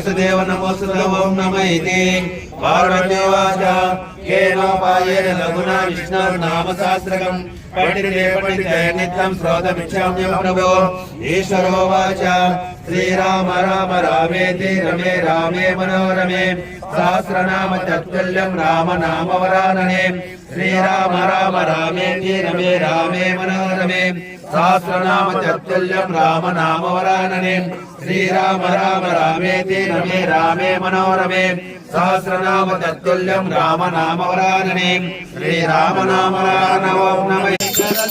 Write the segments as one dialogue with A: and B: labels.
A: वसुदेव नमोस्तुते ओम नमः इति पार्वतीवाच केनोपायेन लघुना विष्णुर्नाम सहस्रकं पठिते पठिते नित्यं श्रोतमिच्छाम्यहं प्रभो ईश्वरोवाच श्रीराम राम रामेति रमे रामे मनोरमे सहस्रनाम तत्तुल्यं राम नाम वरानने श्रीराम राम रामेति रमे रामे मनोरमे सहस्रनाम तत्तुल्यं राम नाम वरानने श्रीराम राम रामेति रमे रामे मनोरमे सहस्रनाम तत्तुल्यं राम नाम वरानने श्रीराम नाम ओम नमः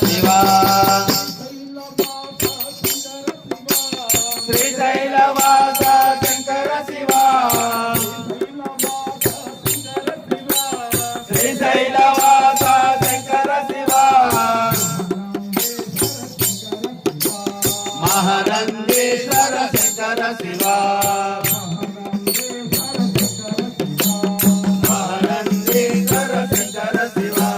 A: शिवा श्रीशैलवास शंकर शिवा श्रीशैलवास शंकर शिवा महानंदेश्वर शंकर शिवा महानंदेश्वर शंकर शिवा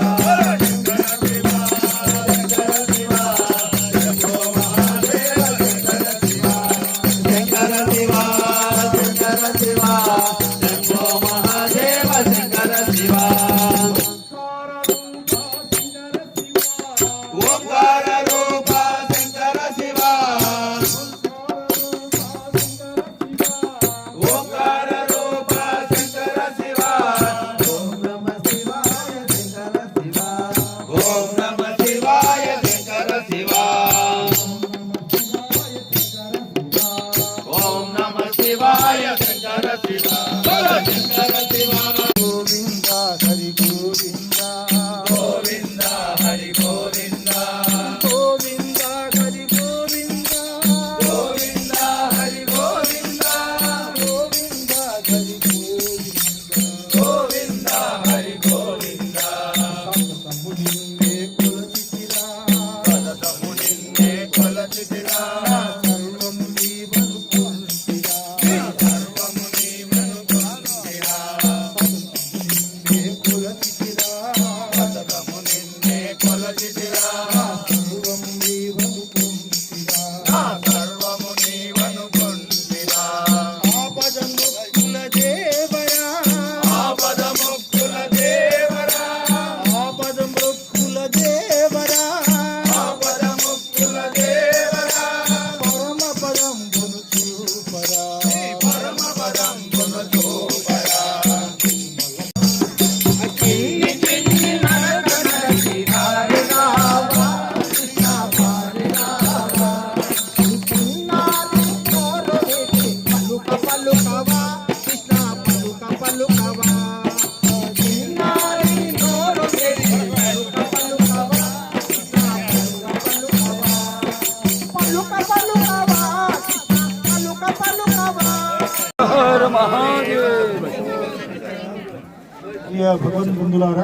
B: భగవన్ బంధులారా,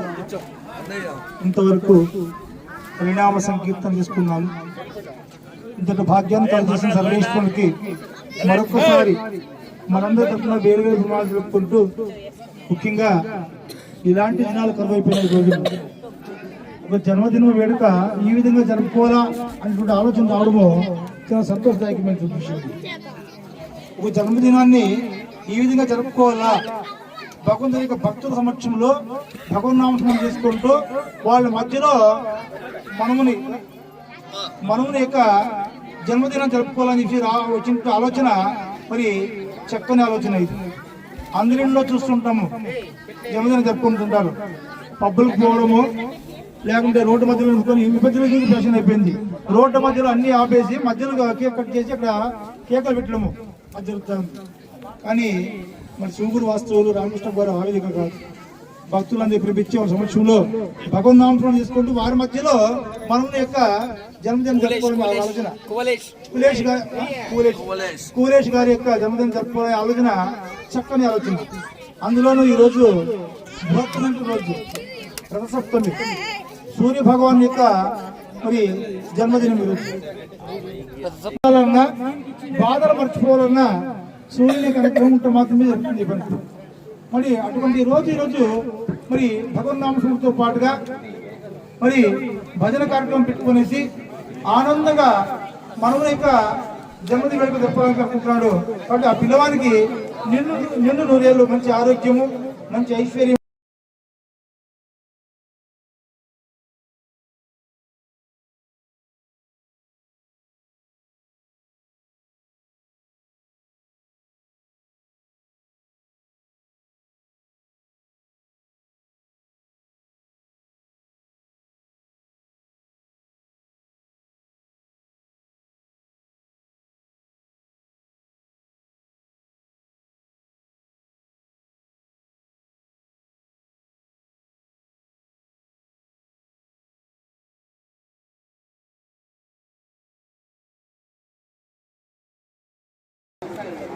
B: ఇంతవరకు పరిణామ సంకీర్తన చేసుకున్నాము. ఇంతటి భాగ్యాన్ని కలిగేసిన సర్వేశ్వరునికి మరొకసారి మనందరి తరఫున వేరు వేరు రుణాలు జరుపుకుంటూ, ముఖ్యంగా ఇలాంటి దినాలు కరువైపోయిన రోజులు ఒక జన్మదిన వేడుక ఈ విధంగా జరుపుకోవాలా అనేటువంటి ఆలోచన రావడము చాలా సంతోషదాయకమైన విషయం. ఒక జన్మదినాన్ని ఈ విధంగా జరుపుకోవాలా, భగవంతుని యొక్క భక్తుల సమక్షంలో భగవన్నామస్మరణ చేసుకుంటూ వాళ్ళ మధ్యలో మనముని యొక్క జన్మదినం జరుపుకోవాలని చెప్పి వచ్చిన ఆలోచన మరి చక్కని ఆలోచన. ఇది అందరిలో చూస్తుంటాము, జన్మదినం జరుపుకుంటుంటారు. పబ్బులకు పోవడము, లేకుంటే రోడ్డు మధ్యలో విభజన ఫ్యాషన్ అయిపోయింది. రోడ్డు మధ్యలో అన్ని ఆపేసి మధ్యలో కేక్ కట్ చేసి అక్కడ కేకలు పెట్టడము అది జరుగుతుంది. కానీ మరి శివుగురు వాస్తవులు రామకృష్ణ గారు ఆ విధంగా కాదు, భక్తులందరూ పిలిపించి వాళ్ళ సమక్షంలో భగవన్నామస్మరణ చేసుకుంటూ వారి మధ్యలో మనం యొక్క జన్మదినం జరుపుకోవడం ఆలోచన. కూలేష్ గారి యొక్క జన్మదినం జరుపుకోవడం ఆలోచన చక్కని ఆలోచన. అందులోనూ ఈరోజు బృహత్తమైన రోజు రథసప్తమి, సూర్య భగవాన్ యొక్క మరి జన్మదినం. ఈరోజు బాధలు మర్చిపోవాలన్నా సూర్యుని కార్యక్రమం ఉంటే మాత్రమే జరుగుతుంది పని. మరి అటువంటి రోజు ఈరోజు మరి భగవన్నామస్మరణతో పాటుగా మరి భజన కార్యక్రమం పెట్టుకునేసి ఆనందంగా మనము యొక్క జన్మదిన వేడుక జరపాలని అనుకుంటున్నాడు. కాబట్టి ఆ పిల్లవానికి నిన్ను నూరేళ్ళు మంచి ఆరోగ్యము, మంచి ఐశ్వర్యం.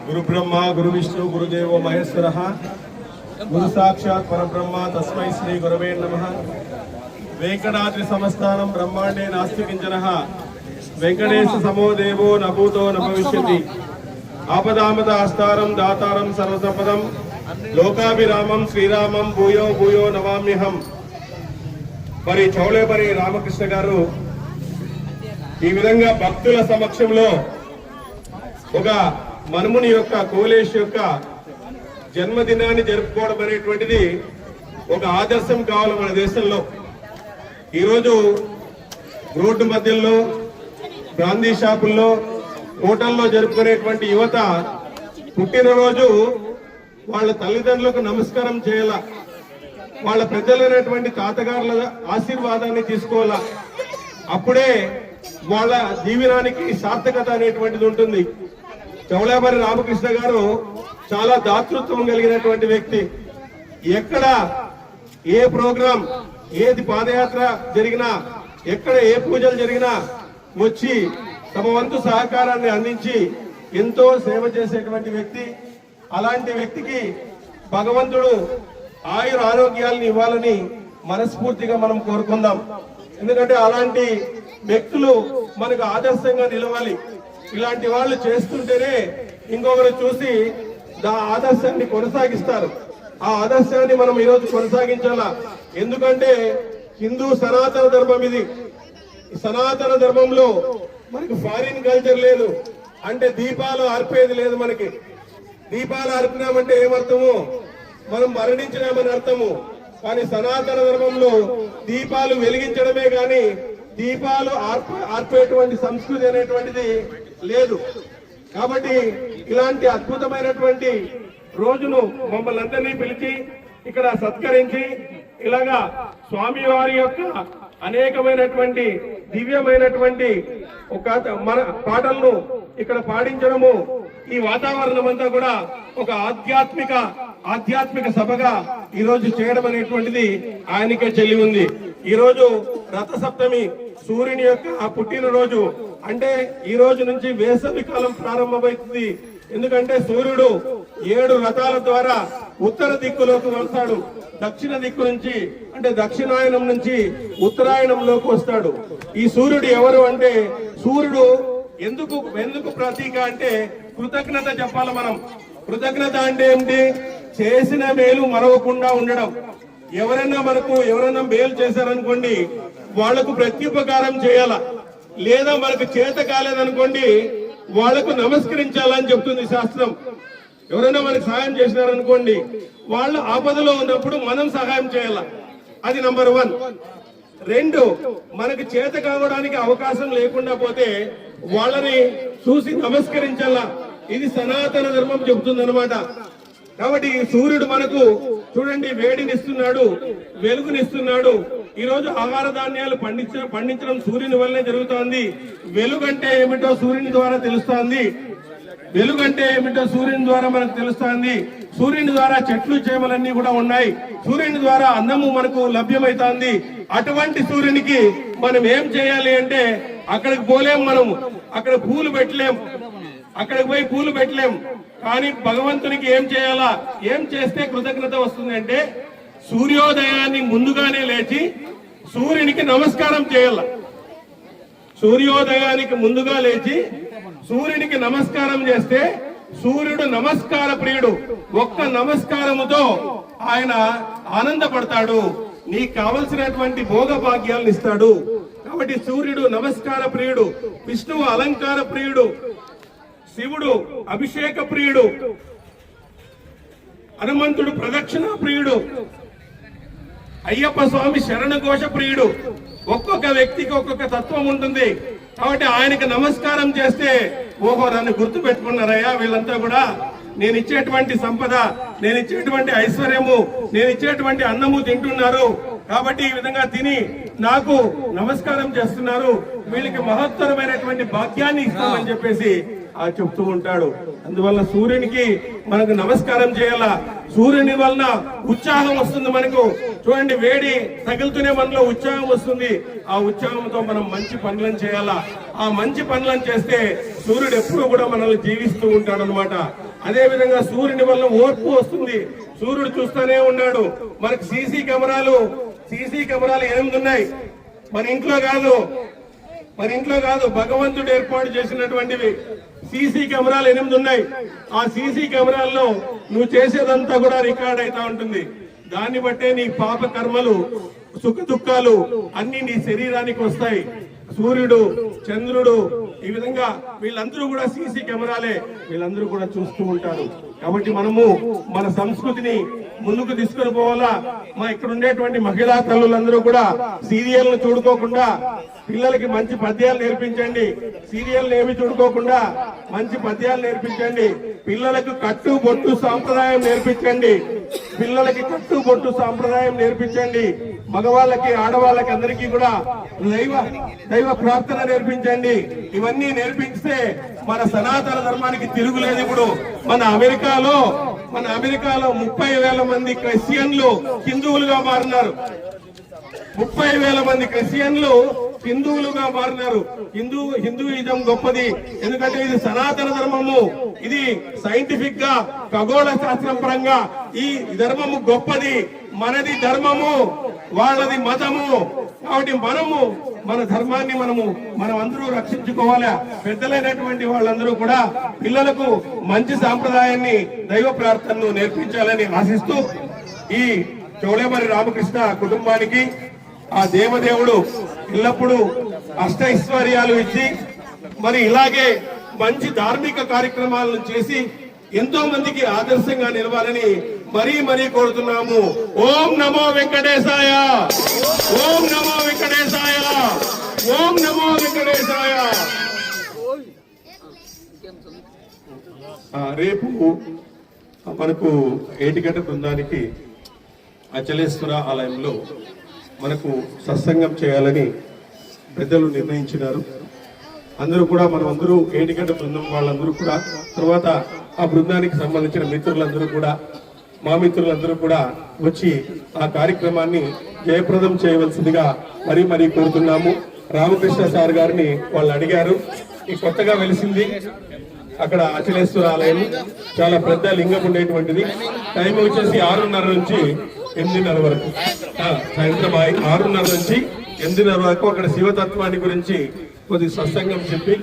C: गुरु ब्रह्मा गुरु विष्णु गुरुदेव महेश्वरः गुरु साक्षात् परब्रह्म तस्मै श्री गुरवे नमः। वेंकटाद्रि समस्तानं ब्रह्मांडे नास्ति किंचनः वेंकटेश समो देवो न भूतो न भविष्यति। आपदामदास्तारं दातारं सर्वसंपदं लोकाभिरामं श्रीरामं भूयो भूयो नमाम्यहं। మరి చౌలేపరి రామకృష్ణ గారు ఈ విధంగా భక్తుల సమక్షంలో ఒక మనుముని యొక్క కోలేష్ యొక్క జన్మదినాన్ని జరుపుకోవడం అనేటువంటిది ఒక ఆదర్శం కావాలి మన దేశంలో. ఈరోజు రోడ్డు మధ్యలో, బ్రాందీ షాపుల్లో, హోటల్లో జరుపుకునేటువంటి యువత పుట్టినరోజు వాళ్ళ తల్లిదండ్రులకు నమస్కారం చేయాల, వాళ్ళ పెద్దలైనటువంటి తాతగారుల ఆశీర్వాదాన్ని తీసుకోవాలా. అప్పుడే వాళ్ళ జీవనానికి సార్థకత అనేటువంటిది ఉంటుంది. చౌలేపరి రామకృష్ణ గారు చాలా దాతృత్వం కలిగినటువంటి వ్యక్తి. ఎక్కడ ఏ ప్రోగ్రాం, ఏది పాదయాత్ర జరిగినా, ఎక్కడ ఏ పూజలు జరిగినా వచ్చి తమ వంతు సహకారాన్ని అందించి ఎంతో సేవ చేసేటువంటి వ్యక్తి. అలాంటి వ్యక్తికి భగవంతుడు ఆయుర ఆరోగ్యాలను ఇవ్వాలని మనస్ఫూర్తిగా మనం కోరుకుందాం. ఎందుకంటే అలాంటి వ్యక్తులు మనకు ఆదర్శంగా నిలవాలి. ఇలాంటి వాళ్ళు చేస్తుంటేనే ఇంకొకరు చూసి ఆ ఆదర్శాన్ని కొనసాగిస్తారు. ఆ ఆదర్శాన్ని మనం ఈరోజు కొనసాగించాలా. ఎందుకంటే హిందూ సనాతన ధర్మం ఇది. సనాతన ధర్మంలో మనకు ఫారిన్ కల్చర్ లేదు, అంటే దీపాలు ఆర్పేది లేదు. మనకి దీపాలు ఆర్పినామంటే ఏమర్థము? మనం మరణించినామని అర్థము. కానీ సనాతన ధర్మంలో దీపాలు వెలిగించడమే గాని దీపాలు ఆర్పేటువంటి సంస్కృతి అనేటువంటిది లేదు. కాబట్టి ఇలాంటి అద్భుతమైనటువంటి రోజును మమ్మల్ని అందరినీ పిలిచి ఇక్కడ సత్కరించి ఇలాగా స్వామివారి యొక్క అనేకమైనటువంటి దివ్యమైనటువంటి ఒక మన పాటలను ఇక్కడ పాడించడము, ఈ వాతావరణం అంతా కూడా ఒక ఆధ్యాత్మిక సభగా ఈ రోజు చేయడం అనేటువంటిది ఆయనకే చెల్లి ఉంది. ఈ రోజు రథ సప్తమి, సూర్యుని యొక్క పుట్టినరోజు. అంటే ఈ రోజు నుంచి వేసవి కాలం ప్రారంభమవుతుంది. ఎందుకంటే సూర్యుడు 7 రథాల ద్వారా ఉత్తర దిక్కులోకి వస్తాడు. దక్షిణ దిక్కు నుంచి, అంటే దక్షిణాయనం నుంచి ఉత్తరాయణంలోకి వస్తాడు. ఈ సూర్యుడు ఎవరు అంటే, సూర్యుడు ఎందుకు ప్రతీక అంటే కృతజ్ఞత చెప్పాలి మనం. కృతజ్ఞత అంటే ఏమిటి? చేసిన మేలు మరవకుండా ఉండడం. ఎవరైనా మేలు చేశారనుకోండి, వాళ్లకు ప్రత్యుపకారం చేయాల. లేదా మనకు చేత కాలేదనుకోండి, వాళ్లకు నమస్కరించాలని చెప్తుంది శాస్త్రం. ఎవరైనా మనకు సహాయం చేసినారనుకోండి, వాళ్ళు ఆపదలో ఉన్నప్పుడు మనం సహాయం చేయాల. అది నంబర్ 1. 2, మనకు చేత కావడానికి అవకాశం లేకుండా పోతే వాళ్ళని చూసి నమస్కరించాలా. ఇది సనాతన ధర్మం చెబుతుంది అనమాట. కాబట్టి సూర్యుడు మనకు చూడండి వేడినిస్తున్నాడు, వెలుగునిస్తున్నాడు. ఈ రోజు ఆహార ధాన్యాలు పండించడం సూర్యుని వల్లనే జరుగుతోంది. వెలుగంటే ఏమిటో సూర్యుని ద్వారా తెలుస్తోంది. వెలుగంటే ఏమిటో సూర్యుని ద్వారా మనకు తెలుస్తోంది. సూర్యుని ద్వారా చెట్లు చేమలన్నీ కూడా ఉన్నాయి. సూర్యుని ద్వారా అన్నము మనకు లభ్యమైతోంది. అటువంటి సూర్యునికి మనం ఏం చేయాలి అంటే, అక్కడికి పోలేం, మనము అక్కడ పూలు పెట్టలేం, అక్కడికి పోయి పూలు పెట్టలేం. కానీ భగవంతునికి ఏం చేయాలా, ఏం చేస్తే కృతజ్ఞత వస్తుంది అంటే, సూర్యోదయాన్ని ముందుగానే లేచి సూర్యునికి నమస్కారం చేయాల. సూర్యోదయానికి ముందుగా లేచి సూర్యునికి నమస్కారం చేస్తే సూర్యుడు నమస్కార ప్రియుడు. ఒక్క నమస్కారముతో ఆయన ఆనందపడతాడు, నీకు కావలసినటువంటి భోగ భాగ్యాలను ఇస్తాడు. కాబట్టి సూర్యుడు నమస్కార ప్రియుడు, విష్ణువు అలంకార ప్రియుడు, శివుడు అభిషేక ప్రియుడు. హనుమంతుడు ప్రదక్షిణ ప్రియుడు, అయ్యప్ప స్వామి శరణ ఘోష ప్రియుడు. ఒక్కొక్క వ్యక్తికి ఒక్కొక్క తత్వం ఉంటుంది. కాబట్టి ఆయనకు నమస్కారం చేస్తే ఓహో నన్ను గుర్తు పెట్టుకున్నారయ్యా వీళ్ళంతా కూడా, నేను ఇచ్చేటువంటి సంపద, నేను ఇచ్చేటువంటి ఐశ్వర్యము, నేను ఇచ్చేటువంటి అన్నము తింటున్నారు, కాబట్టి ఈ విధంగా తిని నాకు నమస్కారం చేస్తున్నారు, వీళ్ళకి మహత్తరమైనటువంటి భాగ్యాన్ని ఇస్తామని చెప్పేసి చెప్తూ ఉంటాడు. అందువల్ల సూర్యునికి మనకు నమస్కారం చేయాలా. సూర్యుని వలన ఉత్సాహం వస్తుంది మనకు. చూడండి, వేడి తగులుతూనే మనలో ఉత్సాహం వస్తుంది. ఆ ఉత్సాహంతో మనం మంచి పనులను చేయాలా. ఆ మంచి పనులను చేస్తే సూర్యుడు ఎప్పుడూ కూడా మనల్ని జీవిస్తూ ఉంటాడు అనమాట. అదే విధంగా సూర్యుని వల్ల ఓర్పు వస్తుంది. సూర్యుడు చూస్తూనే ఉన్నాడు. మనకు సీసీ కెమెరాలు 8 ఉన్నాయి. మన ఇంట్లో కాదు భగవంతుడు ఏర్పాటు చేసినటువంటివి సీసీ కెమెరాలు 8 ఉన్నాయి. ఆ సీసీ కెమెరాల్లో నువ్వు చేసేదంతా కూడా రికార్డ్ అవుతా ఉంటుంది. దాన్ని బట్టే నీ పాప కర్మలు, సుఖ దుఃఖాలు అన్ని నీ శరీరానికి వస్తాయి. సూర్యుడు, చంద్రుడు, ఈ విధంగా వీళ్ళందరూ కూడా సీసీ కెమెరాలే, వీళ్ళందరూ కూడా చూస్తూ ఉంటారు. కాబట్టి మనము మన సంస్కృతిని ముందుకు తీసుకుని పోవాలా. మా ఇక్కడ ఉండేటువంటి మహిళా తల్లులందరూ కూడా సీరియల్ ను చూడుకోకుండా పిల్లలకి మంచి పద్యాలు నేర్పించండి. సీరియల్ ఏమి చూడుకోకుండా మంచి పద్యాలు నేర్పించండి. పిల్లలకు కట్టు బొట్టు సాంప్రదాయం నేర్పించండి. మగవాళ్ళకి, ఆడవాళ్ళకి అందరికీ కూడా దైవ ప్రార్థన నేర్పించండి. ఇవన్నీ నేర్పిస్తే మన సనాతన ధర్మానికి తిరుగులేదు. ఇప్పుడు మన అమెరికాలో 30,000 మంది క్రిస్టియన్లు హిందువులుగా మారినారు. 30,000 మంది క్రిస్టియన్లు హిందువులుగా మారినారు. హిందూయిజం గొప్పది, ఎందుకంటే ఇది సనాతన ధర్మము. ఇది సైంటిఫిక్ గా, ఖగోళ శాస్త్రం పరంగా ఈ ధర్మము గొప్పది. మనది ధర్మము, వాళ్ళది మతము. కాబట్టి మన ధర్మాన్ని మనం అందరూ రక్షించుకోవాలా. పెద్దలైనటువంటి వాళ్ళందరూ కూడా పిల్లలకు మంచి సాంప్రదాయాన్ని, దైవ ప్రార్థనను నేర్పించాలని ఆశిస్తూ ఈ చౌలేమర్రి రామకృష్ణ కుటుంబానికి ఆ దేవదేవుడు ఎల్లప్పుడూ అష్టైశ్వర్యాలు ఇచ్చి మరి ఇలాగే మంచి ధార్మిక కార్యక్రమాలను చేసి ఎంతో మందికి ఆదర్శంగా నిలవాలని మరీ కోరుతున్నాము. ఓం నమో వెంకటేశాయ, ఓం నమో వెంకటేశాయ, ఓం నమో వెంకటేశాయ. రేపు మనకు ఏటిగడ్డ బృందానికి అచలేశ్వర ఆలయంలో మనకు సత్సంగం చేయాలని పెద్దలు నిర్ణయించినారు. అందరూ కూడా మనమందరూ ఏటిగడ్డ బృందం వాళ్ళందరూ కూడా, తర్వాత ఆ బృందానికి సంబంధించిన మిత్రులందరూ కూడా, మా మిత్రులందరూ కూడా వచ్చి ఆ కార్యక్రమాన్ని జయప్రదం చేయవలసిందిగా మరీ కోరుతున్నాము. రామకృష్ణ సార్ గారిని వాళ్ళు అడిగారు. ఈ కొత్తగా వెలిసింది అక్కడ అచలేశ్వర ఆలయం, చాలా పెద్ద లింగం ఉండేటువంటిది. టైం వచ్చేసి 6:30 నుంచి 8:30 వరకు, సాయంత్రం 6:30 నుంచి 8:30 వరకు అక్కడ శివతత్వాన్ని గురించి కొద్ది సత్సంగం చెప్పి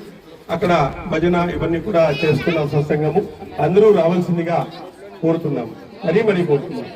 C: అక్కడ భజన ఇవన్నీ కూడా చేస్తున్నాం. సత్సంగము అందరూ రావాల్సిందిగా కోరుతున్నాము. మరీ కోరుతున్నాం.